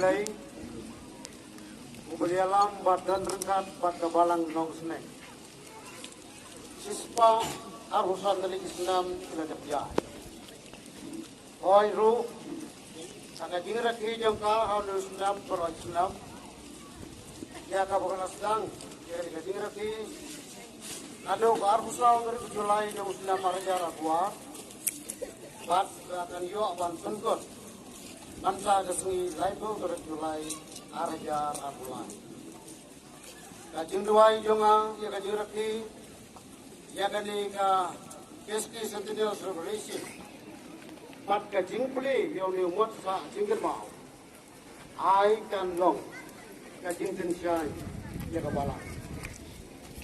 bulay ubalialam badan rengkat pada balang nong senek sispa arusan dari Islam tidak dia oi ru sangat jingat hijau ka halus Islam pro Islam ya ka bukan sedang ya jingat hi ado ka arusan dari Julai yang Islam marajara kuat bat akan yo ban tengkot Mansa kesengi laibu kerjulai arajar abulan. Kajing duai jonga ya kajing rakti ya kani ka keski sentinel revolution. Pat kajing puli yang ni muat sa jingker mau. Ai kan long kajing tensian ya kabala.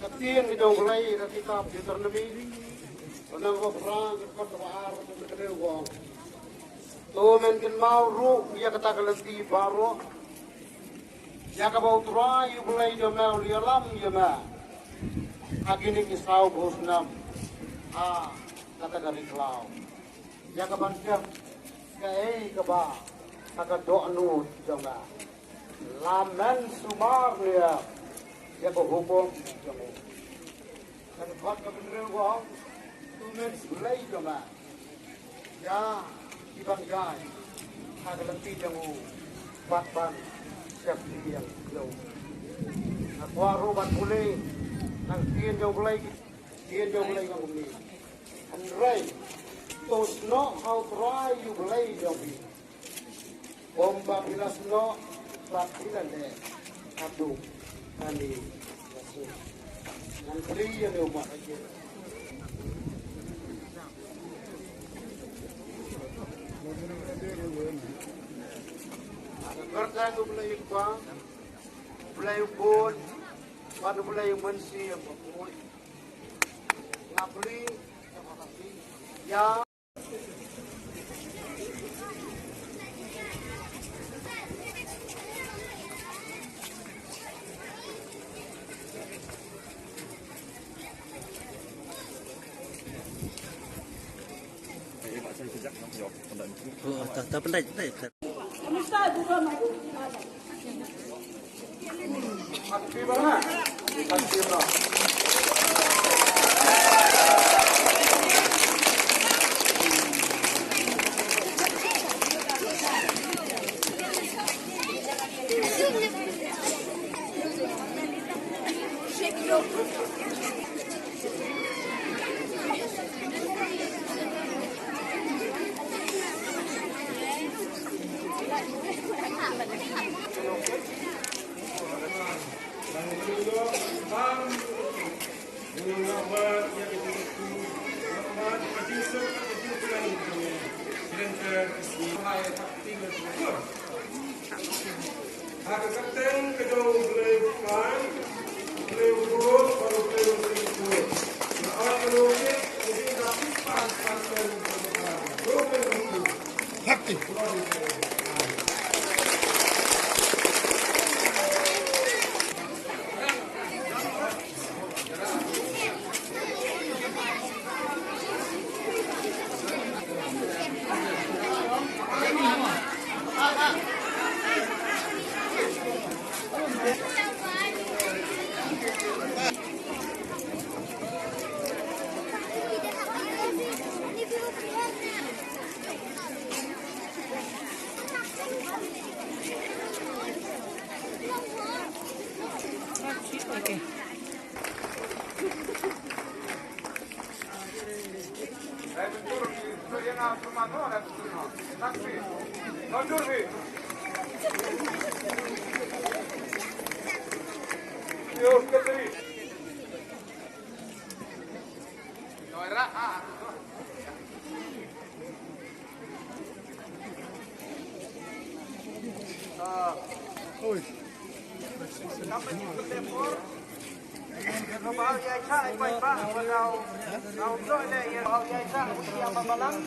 Katiin ni dong mulai kita pintar nabi. Onang ko perang ko tawar ko kedeu ko. Tumen kin mau ru ya kata kelenti baru ya ka bau tura yu bulai jo mau lialam ya ma agini kisau bosnam kata dari kelau ya ka banjak ka ka ba kata do anu jo ma lamen sumar ya ya ko hubung jo ma kata buat ka bener ko tumen bulai jo ma ya ibang gay, ada lebih yang batban siap yang jauh. Aku aruban boleh, nang kian jauh boleh kang beli. Andrai, tos no how try you boleh jauh. Bomba bilas no, batilan deh. Aduh, kali, nang beli yang umat aja. Kerja tu belai kuang, belai bon, pada belai mensi yang berkuat. Ngapli, ya. Tak pandai. Aktif banget, aktif lah. Ada kapten kedua boleh bukan, boleh buruk, baru boleh buruk. Kalau boleh, mungkin tapi pas-pasan berbuka. Boleh buruk. Hati. Okay. Bao dài xa quay ba và nào rồi này bao dài xa usia mabalang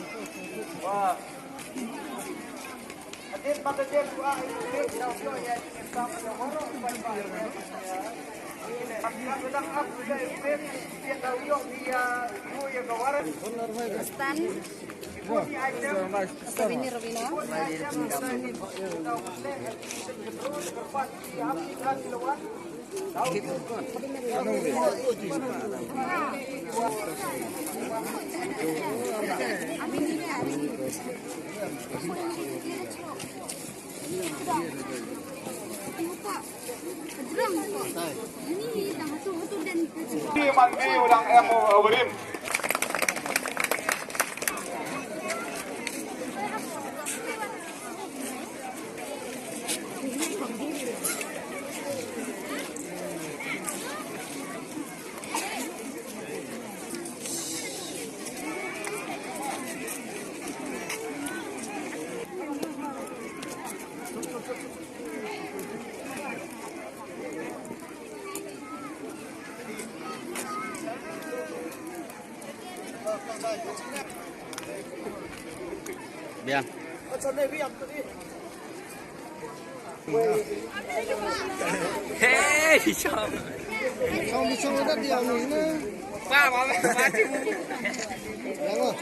và atin pagkajet ko ay ulit daw yo yan isang horo quay ba Aku dah aku dah ikut dia tahu yo dia gawaran. Mandi ulang emo awrim. Biang. Hei, chom. Không đi xong đất điều này nữa. Ba chứ. Đúng rồi.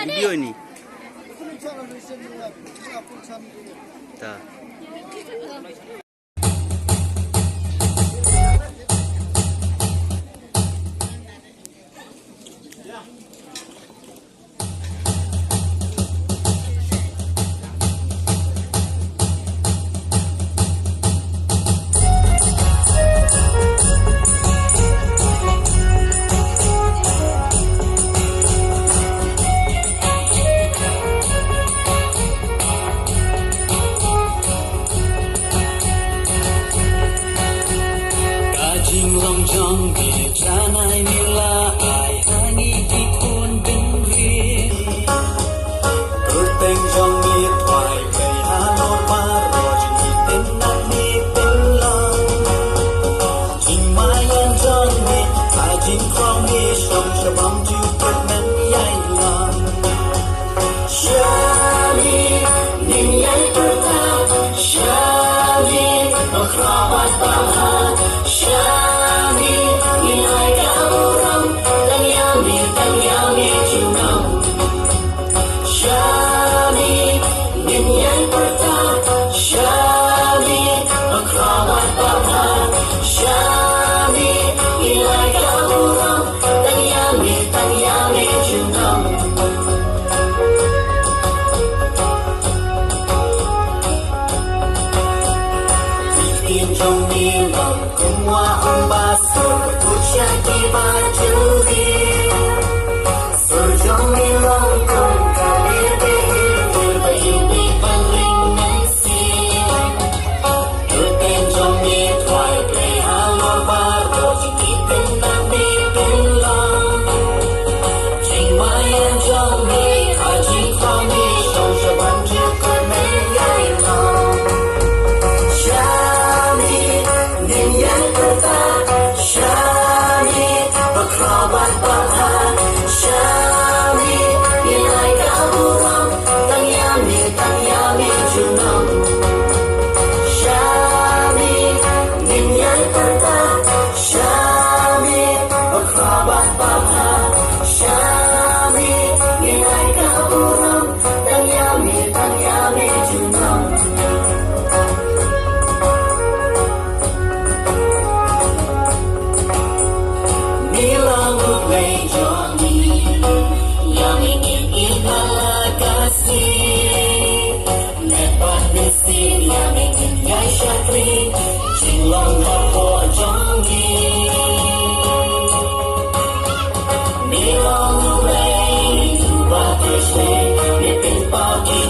Video ini. Tak. Long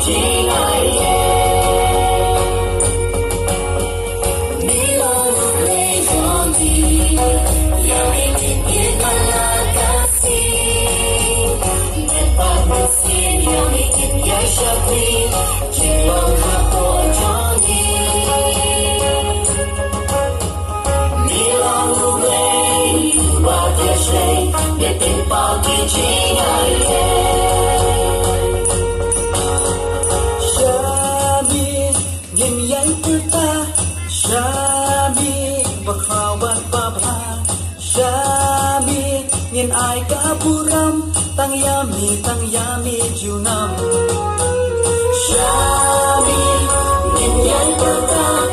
亲爱耶，你老为上帝，要你天天看那个心，你把你心要你天天想你，只有他多着你，你老为把这谁也天宝的亲爱耶。Syami berkhawat babha Syami ngin ai kapuram tang yami junam Syami ngin yang berkah